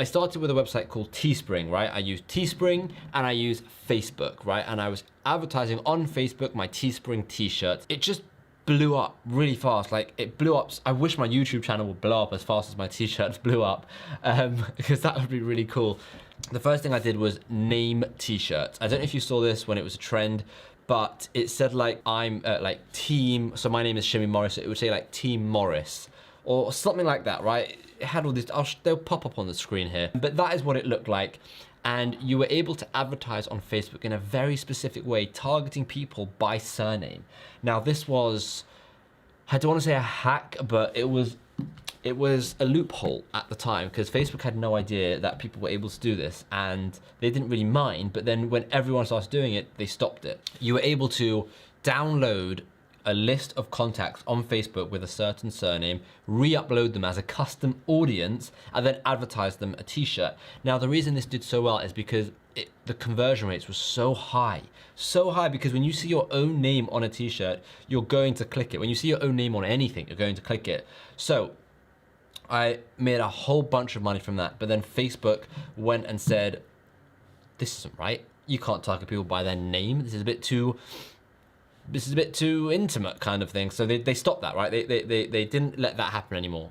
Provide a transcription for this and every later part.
I started with a website called Teespring, right? I use Teespring and I use Facebook, right? And I was advertising on Facebook my Teespring t-shirts. It just blew up really fast. Like it blew up. I wish my YouTube channel would blow up as fast as my t-shirts blew up, because that would be really cool. The first thing I did was name t-shirts. I don't know if you saw this when it was a trend, but it said like I'm like team, so my name is Shimmy Morris, so it would say like Team Morris or something like that, right? It had all these, they'll pop up on the screen here, but that is what it looked like. And you were able to advertise on Facebook in a very specific way, targeting people by surname. Now this was, I don't want to say a hack, but it was a loophole at the time, because Facebook had no idea that people were able to do this, and they didn't really mind. But then when everyone started doing it, they stopped it. You were able to download a list of contacts on Facebook with a certain surname, re-upload them as a custom audience, and then advertise them a t-shirt. Now the reason this did so well is because the conversion rates were so high because when you see your own name on a t-shirt, you're going to click it. When you see your own name on anything, you're going to click it. So I made a whole bunch of money from that, but then Facebook went and said, this isn't right. You can't target people by their name. This is a bit too intimate kind of thing. So they stopped that, right? They didn't let that happen anymore.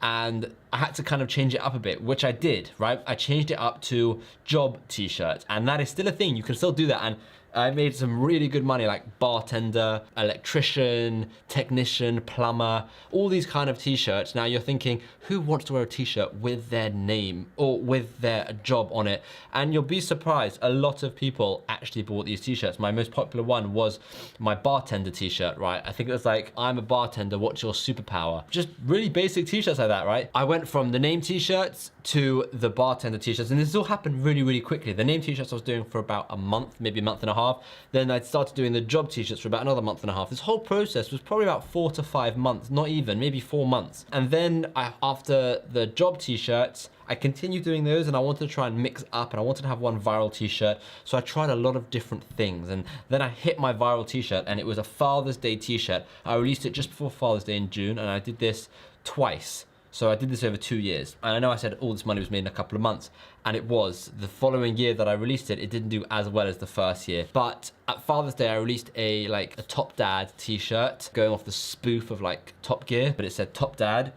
And I had to kind of change it up a bit, which I did, right? I changed it up to job t-shirts, and that is still a thing. You can still do that. And I made some really good money, like bartender, electrician, technician, plumber, all these kind of t-shirts. Now you're thinking, who wants to wear a t-shirt with their name or with their job on it? And you'll be surprised, a lot of people actually bought these t-shirts. My most popular one was my bartender t-shirt, right? I think it was like, I'm a bartender, what's your superpower? Just really basic t-shirts like that, right? I went from the name t-shirts to the bartender t-shirts, and this all happened really, really quickly. The name t-shirts I was doing for about a month, maybe a month and a half. Then I started doing the job t-shirts for about another month and a half. This whole process was probably about 4 to 5 months, not even, maybe 4 months. And then after the job t-shirts, I continued doing those, and I wanted to try and mix up, and I wanted to have one viral t-shirt. So I tried a lot of different things, and then I hit my viral t-shirt, and it was a Father's Day t-shirt. I released it just before Father's Day in June, and I did this twice. So I did this over 2 years. And I know I said all this money was made in a couple of months, and it was. The following year that I released it, it didn't do as well as the first year. But at Father's Day, I released a Top Dad t-shirt, going off the spoof of like Top Gear, but it said Top Dad.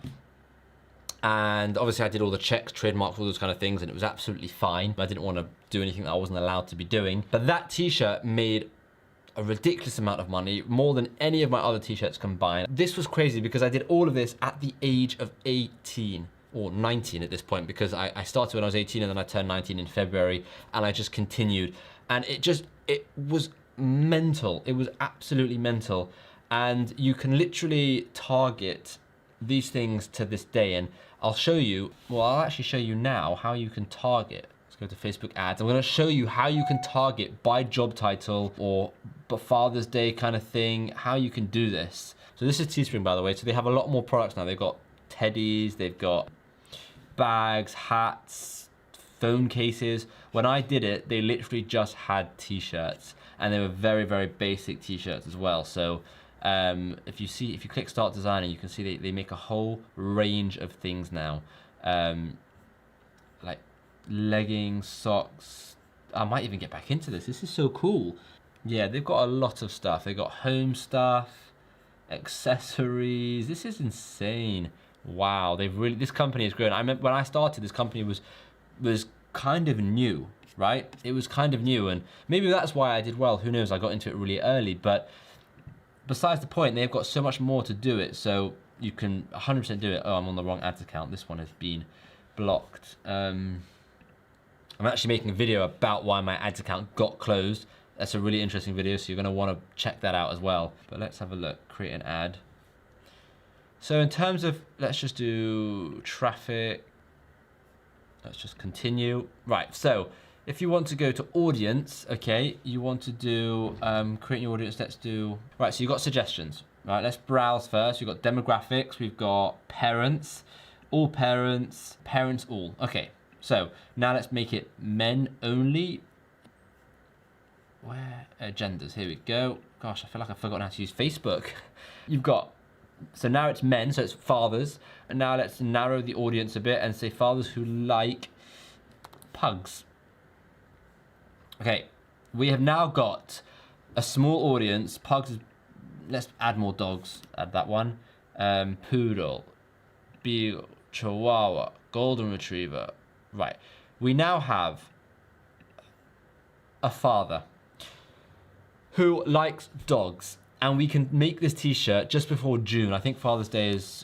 And obviously I did all the checks, trademarks, all those kind of things, and it was absolutely fine. I didn't want to do anything that I wasn't allowed to be doing. But that t-shirt made a ridiculous amount of money, more than any of my other t-shirts combined. This was crazy because I did all of this at the age of 18 or 19 at this point, because I started when I was 18 and then I turned 19 in February, and I just continued. And it was mental. It was absolutely mental. And you can literally target these things to this day. And I'll show you, well, I'll actually show you now how you can target. Let's go to Facebook ads. I'm gonna show you how you can target by job title or Father's Day kind of thing, how you can do this. So this is Teespring, by the way. So they have a lot more products now. They've got teddies, they've got bags, hats, phone cases. When I did it, they literally just had t-shirts, and they were very, very basic t-shirts as well. So if you click start designing, you can see they make a whole range of things now, like leggings, socks. I might even get back into this. This is so cool. Yeah, they've got a lot of stuff. They've got home stuff, accessories. This is insane. Wow, this company has grown. I remember when I started, this company was kind of new, right? It was kind of new, and maybe that's why I did well. Who knows? I got into it really early, but besides the point, they've got so much more to do it, so you can 100% do it. Oh, I'm on the wrong ads account. This one has been blocked. I'm actually making a video about why my ads account got closed. That's a really interesting video, so you're gonna wanna check that out as well. But let's have a look, create an ad. So in terms of, let's just do traffic. Let's just continue. Right, so if you want to go to audience, okay, you want to do, create your audience, let's do, right, so you've got suggestions, right? Let's browse first. We've got demographics, we've got parents, all, parents all. Okay, so now let's make it men only. Where, genders, here we go. Gosh, I feel like I've forgotten how to use Facebook. You've got, so now it's men, so it's fathers. And now let's narrow the audience a bit and say fathers who like pugs. Okay, we have now got a small audience. Pugs, let's add more dogs. Add that one. Poodle, Beagle, Chihuahua, Golden Retriever. Right, we now have a father who likes dogs, and we can make this t-shirt just before June. I think Father's Day is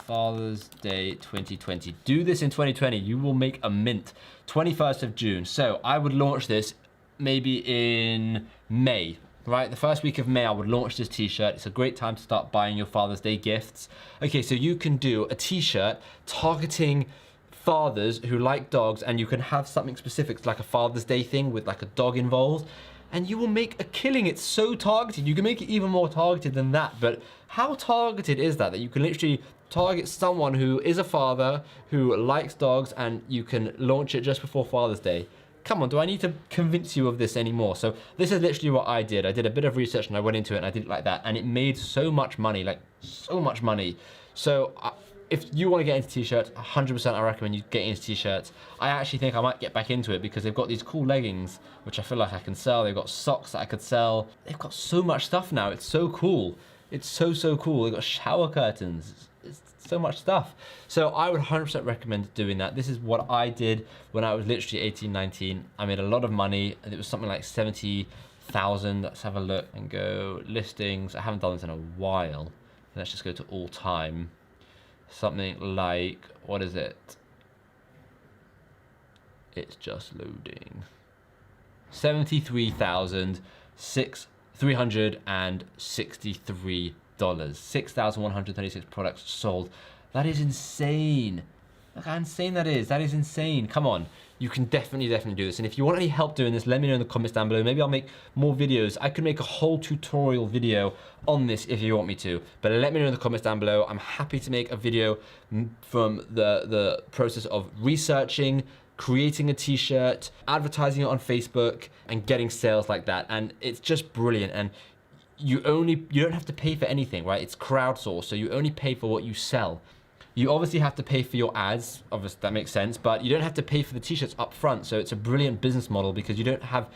Father's Day 2020. Do this in 2020, you will make a mint. 21st of June. So I would launch this maybe in May, right? The first week of May, I would launch this t-shirt. It's a great time to start buying your Father's Day gifts. Okay, so you can do a t-shirt targeting fathers who like dogs, and you can have something specific like a Father's Day thing with like a dog involved, and you will make a killing. It's so targeted. You can make it even more targeted than that, but how targeted is that you can literally target someone who is a father who likes dogs, and you can launch it just before Father's Day? Come on, do I need to convince you of this anymore? So this is literally what I did. I did a bit of research and I went into it and I did it like that, and it made so much money, like so much money. So if you want to get into t-shirts, 100% I recommend you get into t-shirts. I actually think I might get back into it because they've got these cool leggings, which I feel like I can sell. They've got socks that I could sell. They've got so much stuff now. It's so cool. It's so cool. They've got shower curtains. It's so much stuff. So I would 100% recommend doing that. This is what I did when I was literally 18, 19. I made a lot of money, and it was something like 70,000. Let's have a look and go listings. I haven't done this in a while. Let's just go to all time. Something like, what is it? It's just loading. $73,363. 6,136 products sold. That is insane. Look how insane that is. That is insane. Come on. You can definitely do this. And if you want any help doing this, let me know in the comments down below. Maybe I'll make more videos. I could make a whole tutorial video on this if you want me to. But let me know in the comments down below. I'm happy to make a video from the process of researching, creating a t-shirt, advertising it on Facebook, and getting sales like that. And it's just brilliant. And you don't have to pay for anything, right? It's crowdsourced, so you only pay for what you sell. You obviously have to pay for your ads, obviously that makes sense, but you don't have to pay for the t-shirts up front. So it's a brilliant business model because you don't have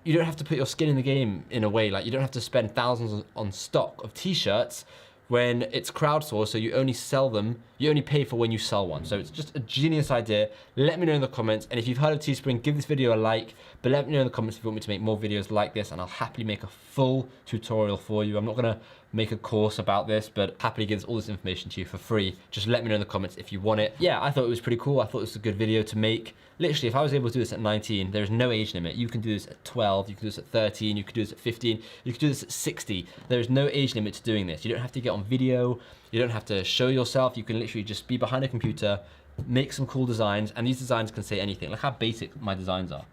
to put your skin in the game in a way. Like, you don't have to spend thousands on stock of t-shirts when it's crowdsourced, so you only sell them, you only pay for when you sell one. So it's just a genius idea. Let me know in the comments, and if you've heard of Teespring, give this video a like, but let me know in the comments if you want me to make more videos like this, and I'll happily make a full tutorial for you. I'm not gonna make a course about this, but happily give all this information to you for free. Just let me know in the comments if you want it. Yeah, I thought it was pretty cool. I thought it was a good video to make. Literally, if I was able to do this at 19, there's no age limit. You can do this at 12, you can do this at 13, you can do this at 15, you can do this at 60. There is no age limit to doing this. You don't have to get on video, you don't have to show yourself. You can literally just be behind a computer, make some cool designs, and these designs can say anything. Look how basic my designs are.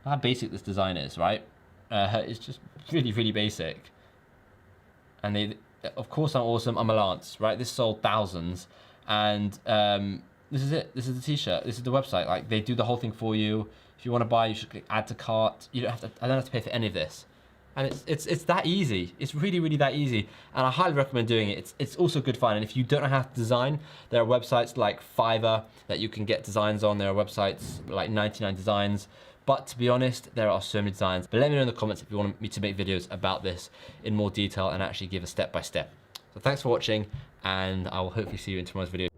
Look how basic this design is, right? It's just really basic. And they, of course, I'm awesome. I'm a Lance, right? This sold thousands, and this is it. This is the t-shirt. This is the website. Like, they do the whole thing for you. If you want to buy, you should click add to cart. You don't have to. I don't have to pay for any of this, and it's that easy. It's really that easy, and I highly recommend doing it. It's also good fun. And if you don't know how to design, there are websites like Fiverr that you can get designs on. There are websites like 99 Designs. But to be honest, there are so many designs. But let me know in the comments if you want me to make videos about this in more detail and actually give a step by step. So thanks for watching, and I will hopefully see you in tomorrow's video.